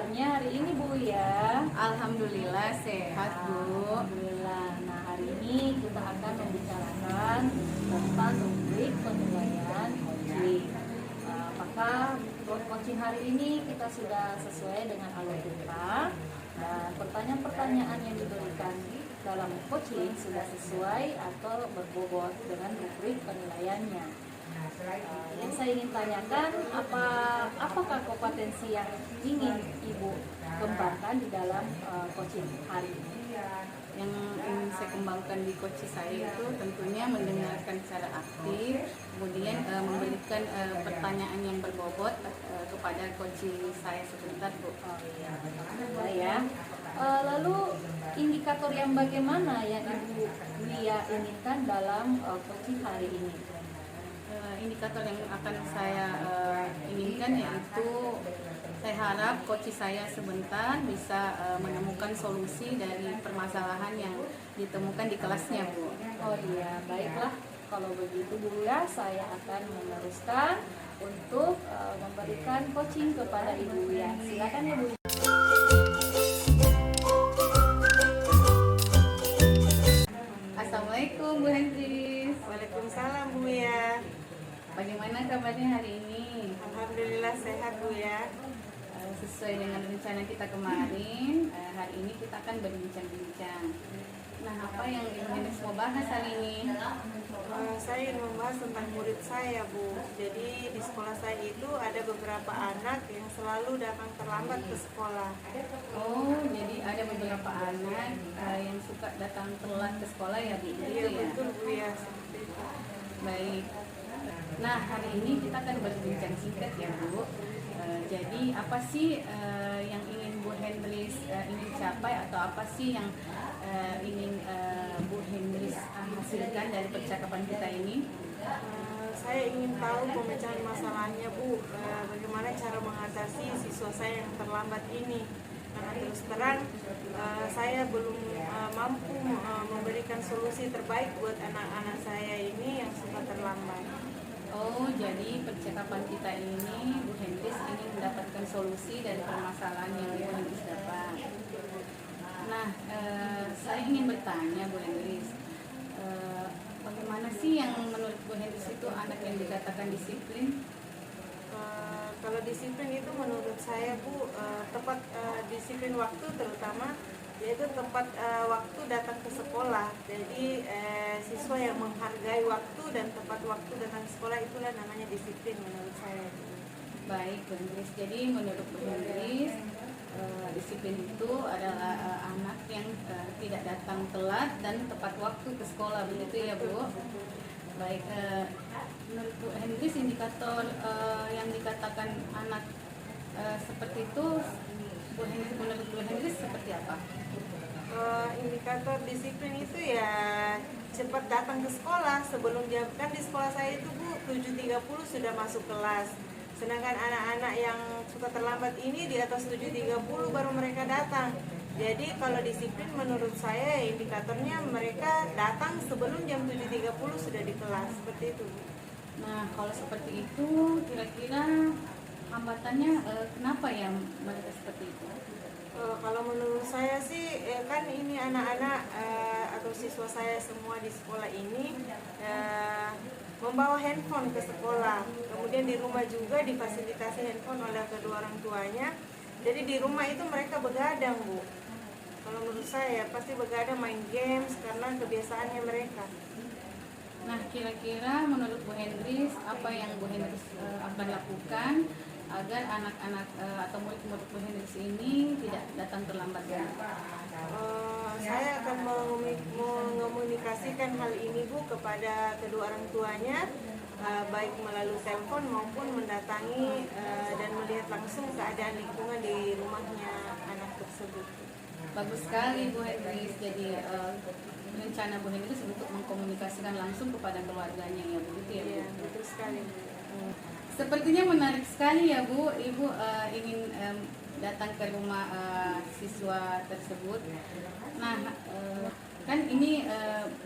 kabarnya hari ini Bu ya? Alhamdulillah sehat Bu. Alhamdulillah. Nah hari ini kita akan membicarakan tentang rubrik penilaian coaching. Apakah coaching hari ini kita sudah sesuai dengan alur kita dan pertanyaan-pertanyaan yang diberikan dalam coaching sudah sesuai atau berbobot dengan rubrik penilaiannya? Yang saya ingin tanyakan, apakah kompetensi yang ingin Ibu kembangkan di dalam coaching hari ini? Yang ingin saya kembangkan di coach saya itu tentunya mendengarkan secara aktif, kemudian memberikan pertanyaan yang berbobot kepada coach saya sebentar Bu. Oh iya, ya. Lalu indikator yang bagaimana yang Ibu Lia inginkan dalam coaching hari ini? Indikator yang akan saya inginkan yaitu saya harap coach saya sebentar bisa menemukan solusi dari permasalahan yang ditemukan di kelasnya Bu. Oh iya, baiklah. Kalau begitu Bu ya, saya akan meneruskan untuk memberikan coaching kepada Ibu ya. Silakan ya Bu. Assalamualaikum Bu Hendris. Waalaikumsalam Bu ya. Bagaimana kabarnya hari ini? Alhamdulillah sehat Bu ya. Sesuai dengan rencana kita kemarin, hari ini kita akan berbincang-bincang. Nah, apa yang Ibu Hendris mau bahas hari ini? Saya ingin membahas tentang murid saya Bu. Jadi di sekolah saya itu ada beberapa anak yang selalu datang terlambat ke sekolah. Oh, jadi ada beberapa anak yang suka datang telat ke sekolah ya Bu? Iya Gitu ya? betul Bu ya, seperti itu. Baik. Nah, hari ini kita akan berbincang singkat ya Bu. Jadi apa sih yang ingin Bu Hendris ingin capai atau apa sih yang ingin Bu Hendris hasilkan dari percakapan kita ini? Saya ingin tahu pemecahan masalahnya Bu. Bagaimana cara mengatasi siswa saya yang terlambat ini. Karena terus terang saya belum mampu memberikan solusi terbaik buat anak-anak saya ini yang suka terlambat. Oh, jadi percakapan kita ini Bu Hendris ingin mendapatkan solusi dari permasalahan yang Bu Hendris dapat. Nah, saya ingin bertanya Bu Hendris, bagaimana sih yang menurut Bu Hendris itu anak yang dikatakan disiplin? Kalau disiplin itu menurut saya Bu, tepat disiplin waktu terutama, yaitu tepat waktu datang ke sekolah. Jadi siswa yang menghargai waktu dan tepat waktu datang ke sekolah, itulah namanya disiplin menurut saya. Baik Bu Hendris, jadi menurut Bu Hendris disiplin itu adalah anak yang tidak datang telat dan tepat waktu ke sekolah, begitu ya Bu? Baik, menurut Bu Hendris indikator yang dikatakan anak seperti itu, menurut Bu Hendris seperti apa? Indikator disiplin itu ya cepat datang ke sekolah sebelum jam, kan di sekolah saya itu Bu 7.30 sudah masuk kelas. Sedangkan anak-anak yang suka terlambat ini di atas 7.30 baru mereka datang. Jadi kalau disiplin menurut saya indikatornya mereka datang sebelum jam 7.30 sudah di kelas, seperti itu. Nah, kalau seperti itu kira-kira hambatannya kenapa ya mereka seperti itu? Kalau menurut saya sih kan ini anak-anak atau siswa saya semua di sekolah ini membawa handphone ke sekolah. Kemudian di rumah juga difasilitasi handphone oleh kedua orang tuanya. Jadi di rumah itu mereka begadang Bu. Kalau menurut saya pasti begadang main games karena kebiasaannya mereka. Nah, kira-kira menurut Bu Hendris apa yang Bu Hendris akan lakukan agar anak-anak atau murid-murid Bu Hendris ini tidak datang terlambat ya? Saya akan mengomunikasikan hal ini Bu kepada kedua orang tuanya, baik melalui telepon maupun mendatangi dan melihat langsung keadaan lingkungan di rumahnya anak tersebut. Bagus sekali Bu Hendris. Jadi rencana Bu Hendris untuk mengkomunikasikan langsung kepada keluarganya ya begitu ya Bu? Iya, betul sekali. Sepertinya menarik sekali ya Bu, Ibu ingin datang ke rumah siswa tersebut. Nah, kan ini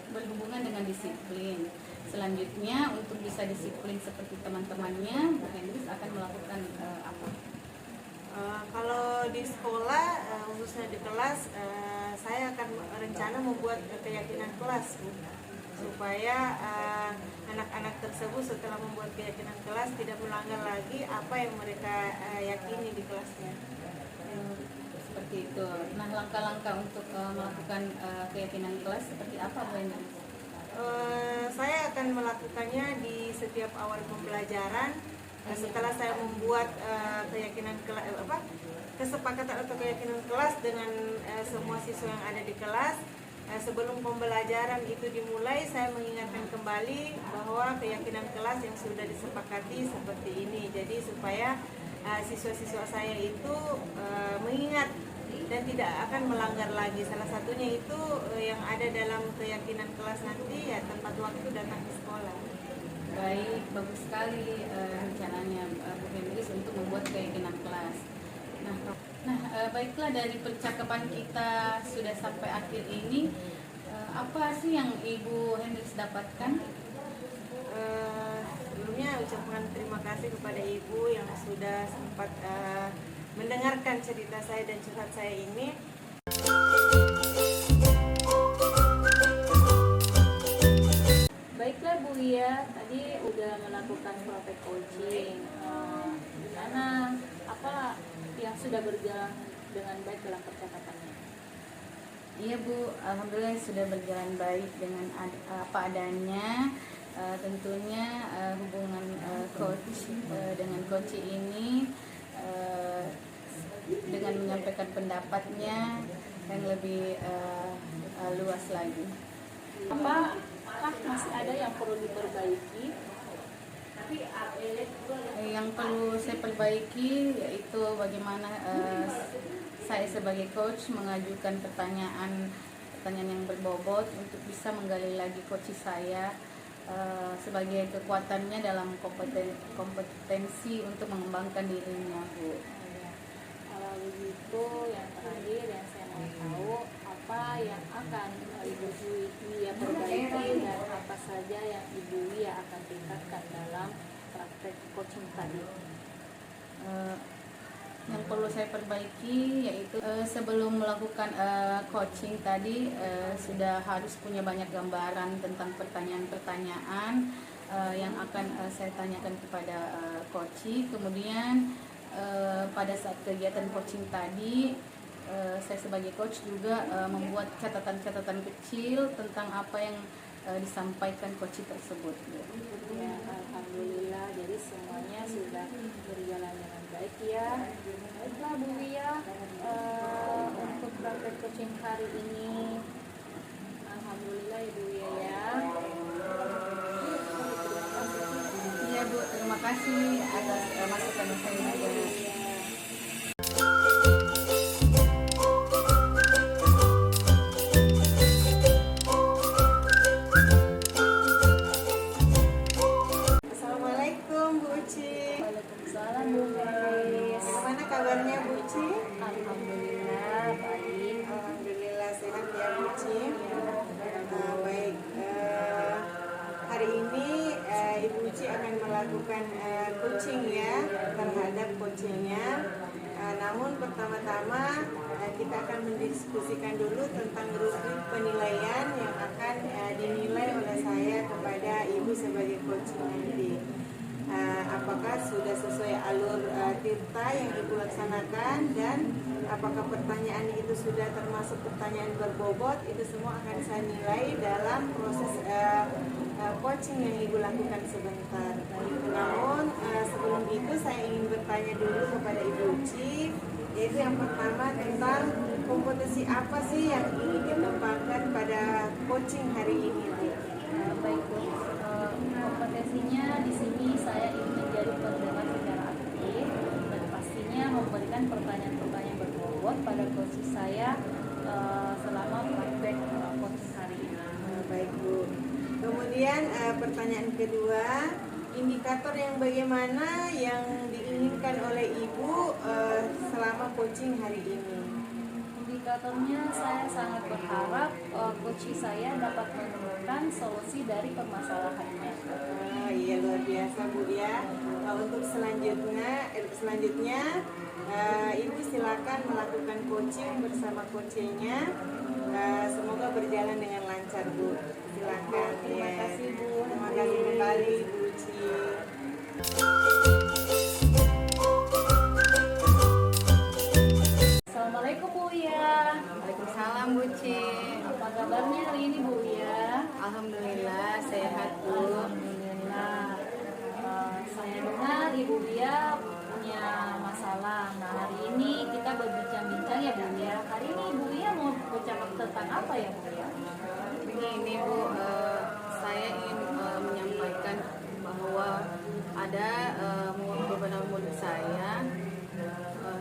berhubungan dengan disiplin. Selanjutnya untuk bisa disiplin seperti teman-temannya, Bu Hendris akan melakukan apa? Kalau di sekolah, khususnya di kelas, saya akan rencana membuat keyakinan kelas, Bu, supaya anak-anak tersebut setelah membuat keyakinan kelas tidak melanggar lagi apa yang mereka yakini di kelasnya. Seperti itu. Nah, langkah-langkah untuk melakukan keyakinan kelas seperti apa, Bu Hendris? Saya akan melakukannya di setiap awal pembelajaran. Setelah saya membuat keyakinan kelas, kesepakatan atau keyakinan kelas dengan semua siswa yang ada di kelas, sebelum pembelajaran itu dimulai, saya mengingatkan kembali bahwa keyakinan kelas yang sudah disepakati seperti ini. Jadi supaya siswa-siswa saya itu mengingat dan tidak akan melanggar lagi. Salah satunya itu yang ada dalam keyakinan kelas nanti, ya tepat waktu datang ke sekolah. Baik, bagus sekali rencananya Bu Hendris untuk membuat keyakinan kelas. Baiklah, dari percakapan kita sudah sampai akhir ini, apa sih yang Ibu Hendris dapatkan? Sebelumnya ucapkan terima kasih kepada Ibu yang sudah sempat mendengarkan cerita saya dan curhat saya ini. Baiklah Bu Wia, tadi udah melakukan praktek coaching. Gimana? Apa yang sudah berjalan dengan baik dalam percakapannya? Iya Bu, alhamdulillah sudah berjalan baik dengan apa adanya. Tentunya hubungan coach dengan coach ini dengan menyampaikan pendapatnya yang lebih luas lagi. Apakah masih ada yang perlu diperbaiki? Yang perlu saya perbaiki yaitu bagaimana saya sebagai coach mengajukan pertanyaan yang berbobot untuk bisa menggali lagi coach saya sebagai kekuatannya dalam kompetensi untuk mengembangkan dirinya, Bu. Kalau begitu, yang terakhir yang saya mau tahu, apa yang akan Ibu Wia perbaiki dan apa saja yang Ibu Wia akan tingkatkan dalam praktek coaching tadi? Yang perlu saya perbaiki yaitu sebelum melakukan coaching tadi sudah harus punya banyak gambaran tentang pertanyaan-pertanyaan yang akan saya tanyakan kepada coaching. Kemudian pada saat kegiatan coaching tadi saya sebagai coach juga membuat catatan-catatan kecil tentang apa yang disampaikan coaching tersebut. Ya, alhamdulillah, jadi semuanya sudah berjalan dengan baik ya. Baiklah Bu Wia, untuk praktek coaching hari ini, alhamdulillah Ibu Wia ya. Iya Bu, terima kasih atas masukan saya juga. Assalamualaikum Bu Uci. Waalaikumsalam Bu Felis. Bagaimana kabarnya Bu Uci? Alhamdulillah baik. Alhamdulillah sehat ya Bu Uci. Baik, hari ini Ibu Uci akan melakukan coaching ya terhadap coachingnya. Namun pertama-tama kita akan mendiskusikan dulu tentang rubrik penilaian yang akan dinilai oleh saya kepada Ibu sebagai coaching nanti. Apakah sudah sesuai alur tirta yang Ibu laksanakan dan apakah pertanyaan itu sudah termasuk pertanyaan berbobot, itu semua akan saya nilai dalam proses coaching yang Ibu lakukan sebentar. Namun sebelum itu saya ingin bertanya dulu kepada Ibu Uci, yaitu yang pertama tentang kompetensi apa sih yang ingin dikembangkan pada coaching hari ini, Bu? Baik Bu, kompetensinya di sini saya ingin menjadi pendengar secara aktif dan pastinya memberikan pertanyaan-pertanyaan berbobot pada coach saya selama praktek coaching hari ini. Baik Bu. Kemudian pertanyaan kedua, indikator yang bagaimana yang diinginkan oleh Ibu selama coaching hari ini? Indikatornya saya sangat berharap coach saya dapat menemukan solusi dari permasalahannya. iya luar biasa Bu ya. Untuk selanjutnya Ibu silakan melakukan coaching bersama coachnya. Semoga berjalan dengan lancar Bu. Silakan. Terima kasih Bu. Terima kasih kembali Bu Uci. Assalamualaikum Bu ya. Waalaikumsalam Bu Ci. Apa kabarnya hari ini Bu ya? Alhamdulillah sehat Bu. Alhamdulillah. Saya dengar Ibu Bia punya masalah. Nah hari ini kita berbincang-bincang ya Bu ya. Hari ini Ibu Bia mau bercakap tentang apa ya Bu ya? Begini Bu, saya ingin menyampaikan bahwa ada beberapa murid saya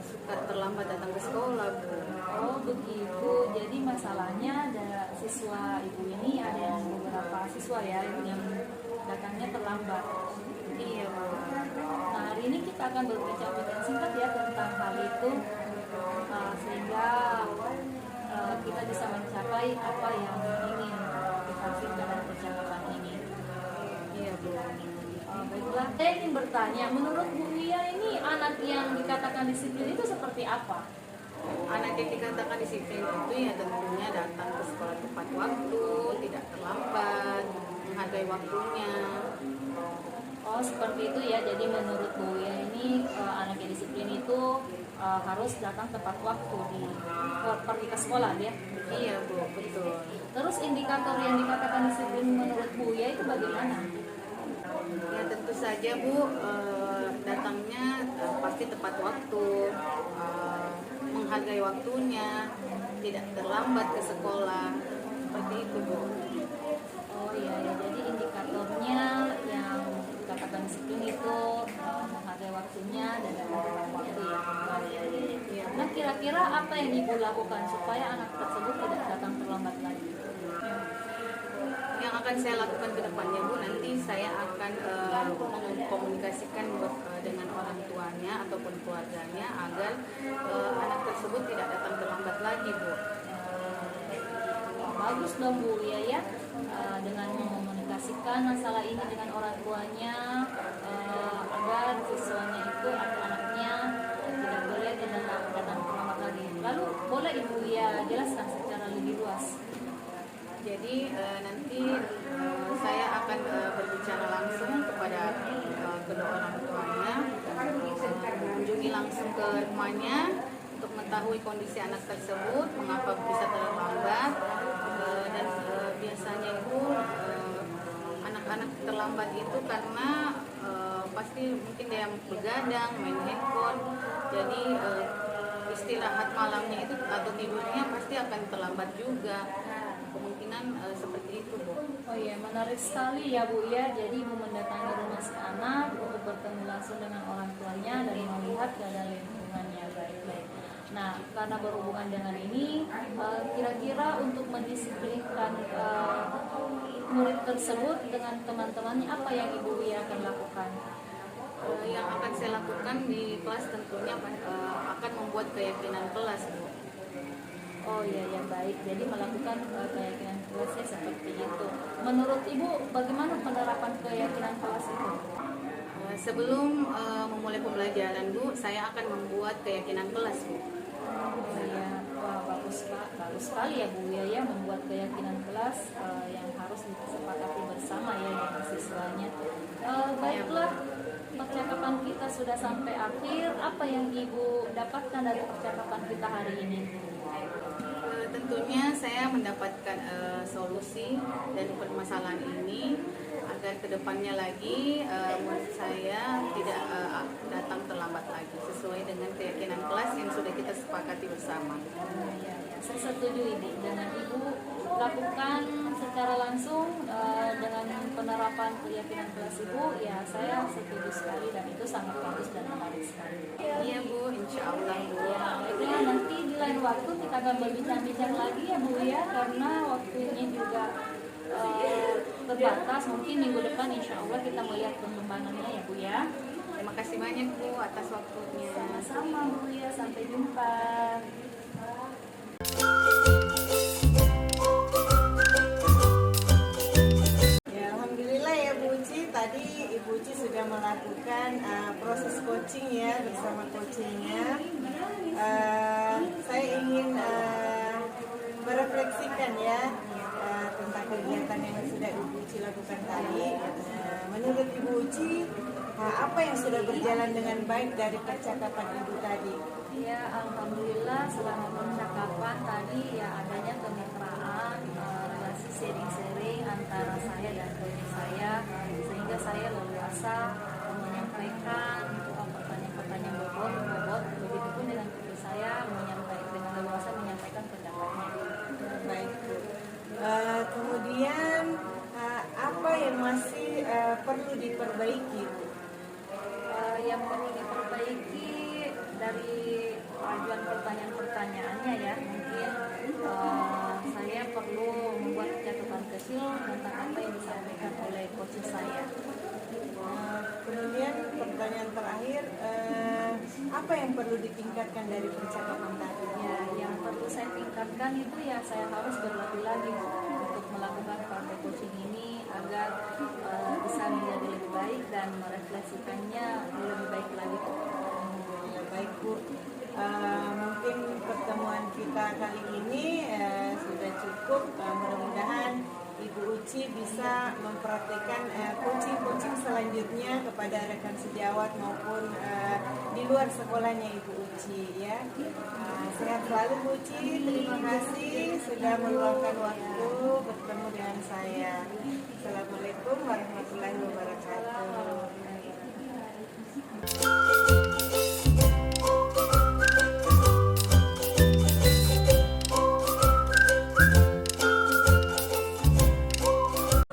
suka terlambat datang ke sekolah Bu. Oh begitu. Jadi masalahnya ada siswa Ibu ini ada yang beberapa siswa ya yang datangnya terlambat. Iya Bu. Nah hari ini kita akan berbincang-bincang singkat ya tentang hal itu sehingga kita bisa mencapai apa yang ingin dihasilkan dari percakapan ini. Iya Bu. Baiklah, saya ingin bertanya, menurut Bu Wia ini anak yang dikatakan disiplin itu seperti apa? Anak yang dikatakan disiplin itu ya tentunya datang ke sekolah tepat waktu, tidak terlambat, menghargai waktunya. Oh seperti itu ya, jadi menurut Bu Wia ini anak yang disiplin itu harus datang tepat waktu pergi ke sekolah ya? Iya Bu, betul. Terus indikator yang dikatakan disiplin menurut Bu Wia itu bagaimana? Ya tentu saja Bu, datangnya pasti tepat waktu, menghargai waktunya, tidak terlambat ke sekolah, seperti itu Bu. Oh iya ya, jadi indikatornya yang dikatakan disiplin itu menghargai waktunya dan tepat waktu ya. Ya. Nah kira-kira apa yang Ibu lakukan supaya anak tersebut tidak datang terlambat lagi? Yang akan saya lakukan ke depannya Bu, nanti saya akan mengkomunikasikan dengan orang tuanya ataupun keluarganya agar anak tersebut tidak datang terlambat lagi Bu. Bagus dong Bu ya, dengan mengkomunikasikan masalah ini dengan orang tuanya agar siswanya itu atau anaknya tidak boleh datang terlambat lagi. Lalu boleh Ibu ya jelaskan secara lebih luas? Jadi nanti saya akan berbicara langsung kepada kedua orang tuanya, mengunjungi langsung ke rumahnya untuk mengetahui kondisi anak tersebut, mengapa bisa terlambat, dan biasanya itu anak-anak terlambat itu karena pasti mungkin dia begadang, main handphone, jadi istirahat malamnya itu atau tidurnya pasti akan terlambat juga. Kemungkinan seperti itu Bu. Oh iya, menarik sekali ya Bu ya. Jadi Ibu mendatangi rumah si anak untuk bertemu langsung dengan orang tuanya dan melihat keadaan lingkungannya baik-baik. Nah, karena berhubungan dengan ini, kira-kira untuk mendisiplinkan murid tersebut dengan teman-temannya, apa yang Ibu akan lakukan? Yang akan saya lakukan di kelas tentunya akan membuat keyakinan kelas Bu. Oh iya ya baik, jadi melakukan keyakinan kelasnya seperti itu. Menurut Ibu, bagaimana penerapan keyakinan kelas itu? Sebelum memulai pembelajaran Bu, saya akan membuat keyakinan kelas Bu. Oh iya, wah bagus Pak, bagus sekali ya Bu ya membuat keyakinan kelas yang harus disepakati bersama ya dengan siswanya. Baiklah, percakapan kita sudah sampai akhir. Apa yang Ibu dapatkan dari percakapan kita hari ini? Tentunya saya mendapatkan solusi dari permasalahan ini agar kedepannya lagi murid saya tidak datang terlambat lagi sesuai dengan keyakinan kelas yang sudah kita sepakati bersama. Ya, saya setuju ini dengan Ibu lakukan secara langsung dengan penerapan keyakinan kelas Ibu. Ya saya setuju sekali dan itu sangat bagus dan menarik sekali. Iya Bu, insya Allah Bu. Ya, baiklah nanti di lain waktu kita akan berbincang-bincang lagi ya Bu ya, karena waktunya juga terbatas. Mungkin minggu depan insya Allah kita melihat perkembangannya ya Bu ya. Terima kasih banyak Bu atas waktunya. Sama-sama Bu ya, sampai jumpa. Ya, alhamdulillah ya Bu Uci, tadi melakukan proses coaching ya bersama coachingnya. Saya ingin merefleksikan ya tentang kegiatan yang sudah Ibu Uci lakukan tadi. Menurut Ibu Uci, apa yang sudah berjalan dengan baik dari percakapan Ibu tadi? Ya, alhamdulillah selama percakapan tadi ya adanya kemitraan, relasi sharing-sharing antara saya dan coach saya, sehingga saya leluasa menyampaikan pertanyaan-pertanyaan bobot, begitupun dengan coach saya dengan leluasa menyampaikan pendapatnya. Baik, Bu. Kemudian apa yang masih perlu diperbaiki, Bu? Yang perlu diperbaiki dari ajuan pertanyaan-pertanyaannya ya, mungkin saya perlu membuat catatan kecil tentang apa yang disampaikan oleh coach saya. Kemudian pertanyaan terakhir, apa yang perlu ditingkatkan dari percakapan tadi? Ya, yang perlu saya tingkatkan itu ya saya harus berlatih lagi untuk melakukan praktek coaching ini agar bisa menjadi lebih baik dan merefleksikannya lebih baik lagi. Baik, Bu. Mungkin pertemuan kita kali ini sudah cukup. Mudah-mudahan Ibu Uci bisa mempraktikkan coaching selanjutnya kepada rekan sejawat maupun di luar sekolahnya Ibu Uci ya. Sehat selalu Bu Uci. Terima kasih sudah meluangkan waktu bertemu dengan saya. Assalamualaikum warahmatullahi wabarakatuh.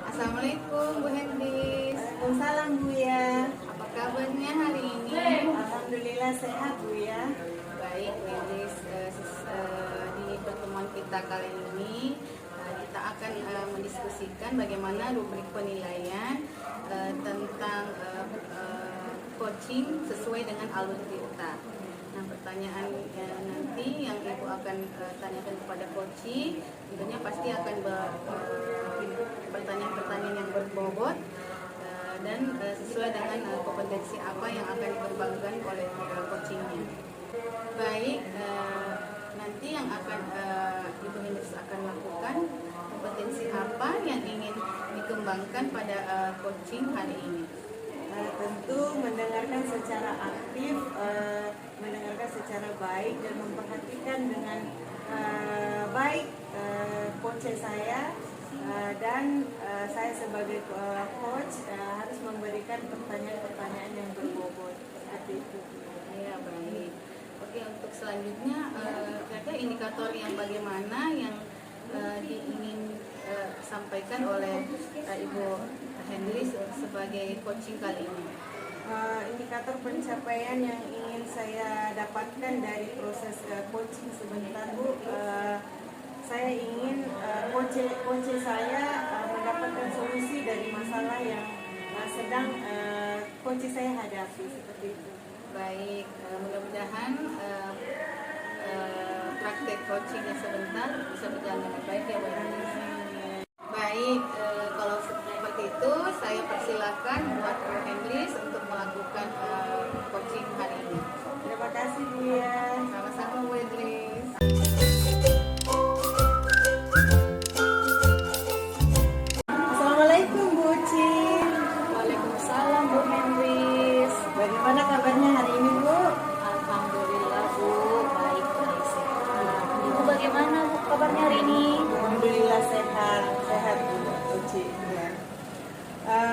Assalamualaikum Bu Hendris. Waalaikumsalam Bu ya. Apa kabarnya hari ini? Alhamdulillah sehat Bu ya. Baik Bu Hendris, di pertemuan kita kali ini kita akan mendiskusikan bagaimana rubrik penilaian tentang coaching sesuai dengan alur cerita. Nah, pertanyaan nanti yang Ibu akan tanyakan kepada coaching tentunya pasti akan pertanyaan-pertanyaan yang berbobot dan sesuai dengan kompetensi apa yang akan dikembangkan oleh coachingnya. Baik, nanti yang akan Ibu Hendris akan lakukan, kompetensi apa yang ingin dikembangkan pada coaching hari ini? Tentu mendengarkan secara aktif, mendengarkan secara baik dan memperhatikan dengan baik coach saya dan saya sebagai coach harus memberikan pertanyaan-pertanyaan yang berbobot seperti itu. Ya, baik. Oke, untuk selanjutnya kira-kira indikator yang bagaimana yang ingin sampaikan oleh Ibu Hendris sebagai coaching kali ini? Indikator pencapaian yang ingin saya dapatkan dari proses coaching sebentar Bu, saya ingin coach saya mendapatkan solusi dari masalah yang sedang coach saya hadapi seperti itu. Baik, mudah-mudahan praktek coachingnya sebentar bisa berjalan dengan baik ya Bu Hendris. Baik, kalau seperti itu saya persilakan buat Bu Hendris untuk melakukan coaching hari ini. Terima kasih Bu ya. Sama-sama Bu Hendris. Assalamualaikum Bu Uci. Waalaikumsalam Bu Hendris. Bagaimana kabarnya hari ini Bu? Alhamdulillah Bu, baik-baik sehat. Ibu bagaimana Bu kabarnya hari ini? Alhamdulillah sehat Bu Uci. Ya.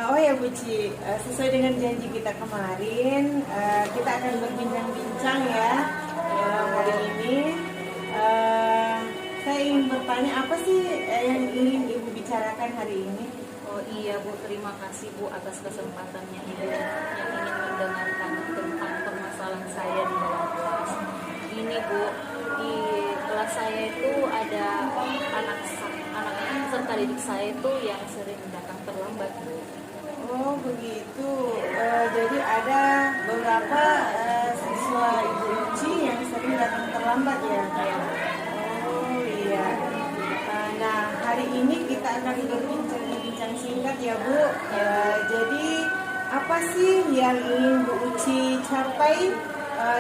Oh ya Bu Uci, sesuai dengan janji kita kemarin, kita akan berbincang-bincang ya dalam hari ini. Saya ingin bertanya apa sih yang ingin Ibu bicarakan hari ini? Oh iya Bu, terima kasih Bu atas kesempatannya Ibu yang ingin mendengarkan tentang permasalahan saya di dalam kelas. Ini Bu, di kelas saya itu ada anak peserta didik saya itu yang sering datang terlambat Bu. Oh begitu, jadi ada beberapa siswa Ibu Uci yang sering datang terlambat ya? Oh iya. Nah hari ini kita akan berbincang singkat ya Bu. Jadi apa sih yang ingin Bu Uci capai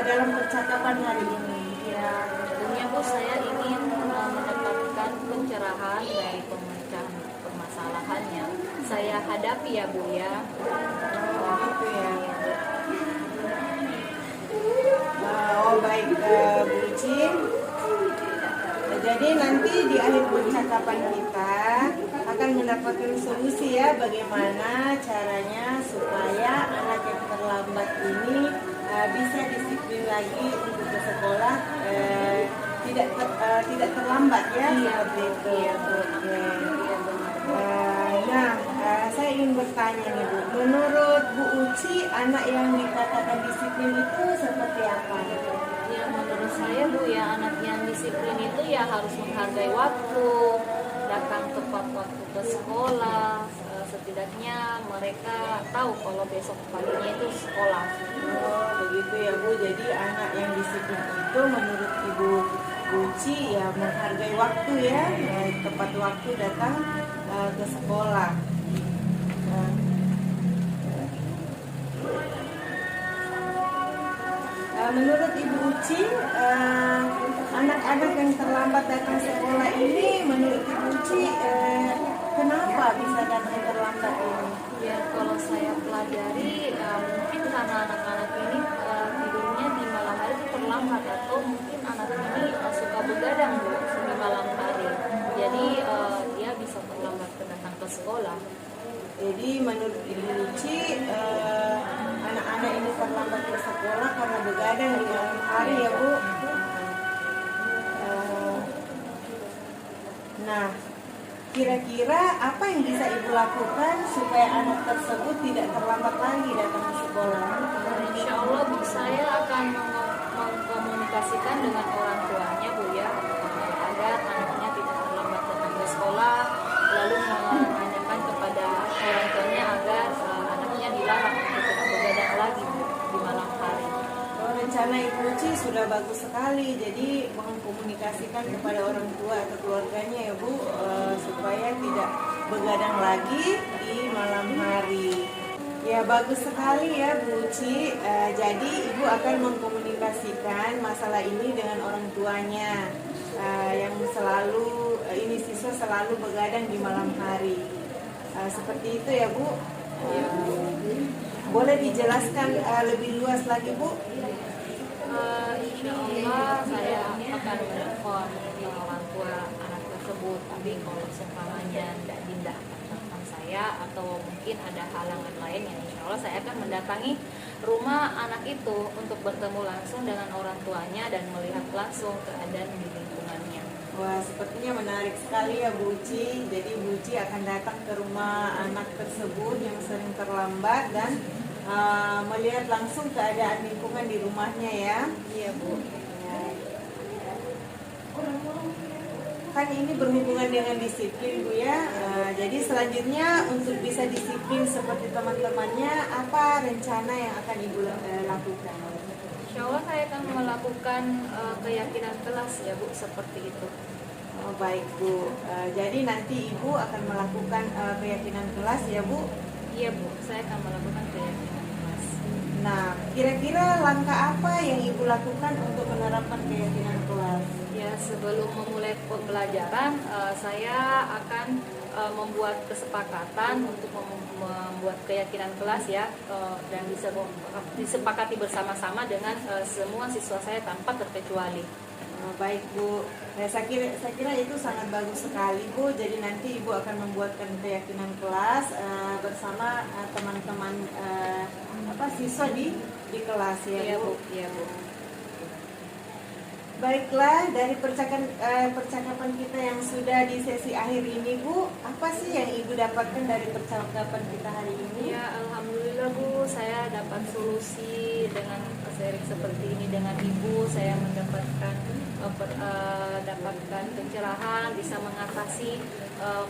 dalam percakapan hari ini? Ya, tentunya Bu, saya ingin mendapatkan pencerahan dari pemecahan permasalahan yang saya hadapi ya Bu ya. Gitu ya. Baik Bu Uci. Jadi nanti di akhir percakapan kita akan mendapatkan solusi ya, bagaimana caranya supaya anak yang terlambat ini bisa disiplin lagi untuk ke sekolah, tidak terlambat ya. Iya, seperti itu. iya, Bu. Oke. Saya ingin bertanya nih Bu, menurut Bu Uci anak yang dikatakan disiplin itu seperti apa? Ya, menurut saya Bu ya, anak yang disiplin itu ya harus menghargai waktu, datang tepat waktu ke sekolah. Setidaknya mereka tahu kalau besok paginya itu sekolah. Oh begitu ya Bu, jadi anak yang disiplin itu menurut Ibu Uci ya menghargai waktu ya, tepat waktu datang ke sekolah. Menurut Ibu Uci, anak-anak yang terlambat datang sekolah ini, menurut Ibu Uci, kenapa bisa datang terlambat ini? Ya, kalau saya pelajari mungkin karena anak-anak ini tidurnya di malam hari itu terlambat, atau mungkin anak ini suka begadang Bu di malam hari. Jadi dia bisa terlambat datang ke sekolah. Jadi menurut Ibu Uci, anak-anak ini terlambat ke sekolah karena begadang di malam hari ya Bu. Nah, kira-kira apa yang bisa Ibu lakukan supaya anak tersebut tidak terlambat lagi datang ke sekolah? Insya Allah Bu, saya akan mengkomunikasikan dengan orang tuanya Bu ya, agar anaknya tidak terlambat datang ke sekolah, lalu menanyakan kepada orang tuanya agar anaknya dilarang untuk tidak begadang lagi Bu di malam hari. Rencana Ibu Uci sudah bagus sekali, jadi mengkomunikasikan kepada orang tua atau keluarganya ya Bu, supaya tidak begadang lagi di malam hari. Ya bagus sekali ya Bu Uci. Jadi Ibu akan mengkomunikasikan masalah ini dengan orang tuanya, yang selalu ini siswa selalu begadang di malam hari. Seperti itu ya Bu. Boleh dijelaskan lebih luas lagi Bu? Insya Allah saya akan menelpon orang tua anak tersebut. Tapi kalau seumpamanya tidak telepon saya atau mungkin ada halangan lain, ya insya Allah saya akan mendatangi rumah anak itu untuk bertemu langsung dengan orang tuanya dan melihat langsung keadaan di lingkungannya. Wah, sepertinya menarik sekali ya Bu Uci. Jadi Bu Uci akan datang ke rumah anak tersebut yang sering terlambat dan melihat langsung keadaan lingkungan di rumahnya ya. Iya Bu. Kan ini berhubungan dengan disiplin Bu ya. Jadi selanjutnya untuk bisa disiplin seperti teman-temannya, apa rencana yang akan Ibu lakukan? Insya Allah saya akan melakukan keyakinan kelas ya Bu, seperti itu. Oh, baik Bu. Jadi nanti Ibu akan melakukan keyakinan kelas ya Bu? Iya Bu, saya akan melakukan keyakinan kelas. Nah, kira-kira langkah apa yang Ibu lakukan untuk menerapkan keyakinan kelas? Ya, sebelum memulai pembelajaran, saya akan membuat kesepakatan untuk membuat keyakinan kelas ya, dan bisa disepakati bersama-sama dengan semua siswa saya tanpa terkecuali. Baik Bu, saya kira itu sangat bagus sekali Bu. Jadi nanti Ibu akan membuatkan keyakinan kelas bersama teman-teman siswa di kelas ya Iya Bu. Bu, iya Bu. Baiklah, dari percakapan kita yang sudah di sesi akhir ini Bu, apa sih yang Ibu dapatkan dari percakapan kita hari ini? Ya, alhamdulillah Bu, saya dapat solusi dengan sharing seperti ini dengan Ibu. Saya mendapatkan pencerahan, bisa mengatasi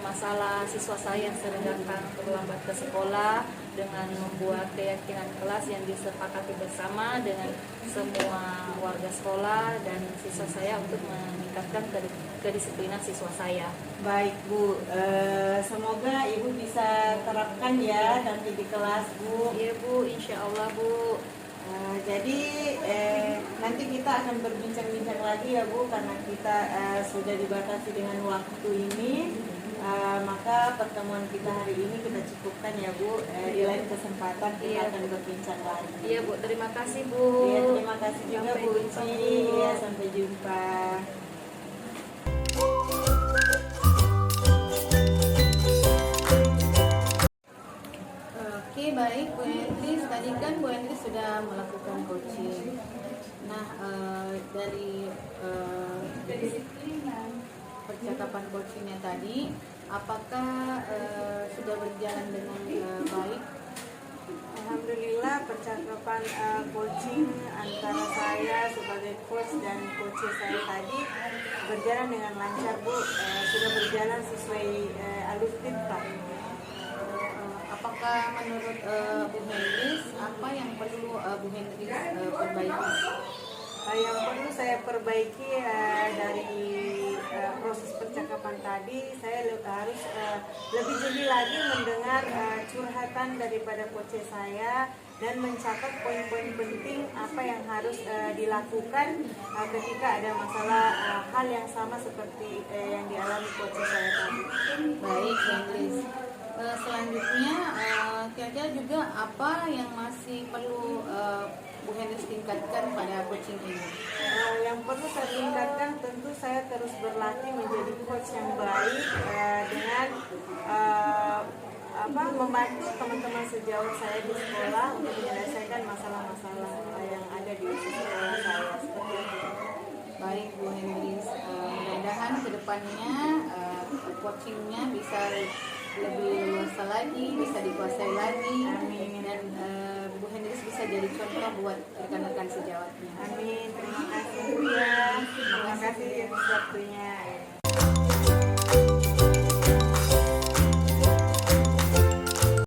masalah siswa saya yang sering datang terlambat ke sekolah. dengan membuat keyakinan kelas yang disepakati bersama dengan semua warga sekolah dan siswa saya untuk meningkatkan kedisiplinan siswa saya. Baik Bu, semoga Ibu bisa terapkan ya nanti di kelas Bu. Iya Bu, insya Allah Bu. Jadi nanti kita akan berbincang-bincang lagi ya Bu, karena kita sudah dibatasi dengan waktu ini. Maka pertemuan kita hari ini kita cukupkan ya Bu. Di lain kesempatan kita Iya. akan berbincang lagi. Iya Bu, terima kasih Bu. Iya, terima kasih juga Sampai Bu jumpa, Uci. Bu. Ya, sampai jumpa. Oke, baik Bu Hendris. Tadi kan Bu Hendris sudah melakukan coaching. Nah, dari percakapan coachingnya tadi, apakah sudah berjalan dengan baik? Alhamdulillah percakapan coaching antara saya sebagai coach dan coach saya tadi berjalan dengan lancar Bu. Sudah berjalan sesuai alur titah. Apakah menurut Bu Hendris apa yang perlu Bu Hendris perbaiki? Yang perlu saya perbaiki dari proses percakapan tadi, saya harus lebih jeli lagi mendengar curhatan daripada coach saya dan mencatat poin-poin penting apa yang harus dilakukan ketika ada masalah hal yang sama seperti yang dialami coach saya tadi. Baik, Bu Hendris. Selanjutnya, kira-kira juga apa yang masih perlu Bu Hendris tingkatkan pada coaching ini? Yang perlu saya tingkatkan tentu saya terus berlatih menjadi coach yang baik dengan membantu teman-teman sejauh saya di sekolah untuk menyelesaikan masalah-masalah yang ada di sekolah saya seperti itu. Baik, Bu Hendris. Mudah-mudahan kedepannya coachingnya bisa lebih luas lagi, bisa dikuasai lagi. Amin. Dan Bu Hendris bisa jadi contoh buat rekan-rekan sejawatnya. Amin. Terima kasih Bu ya. Terima kasih atas waktunya.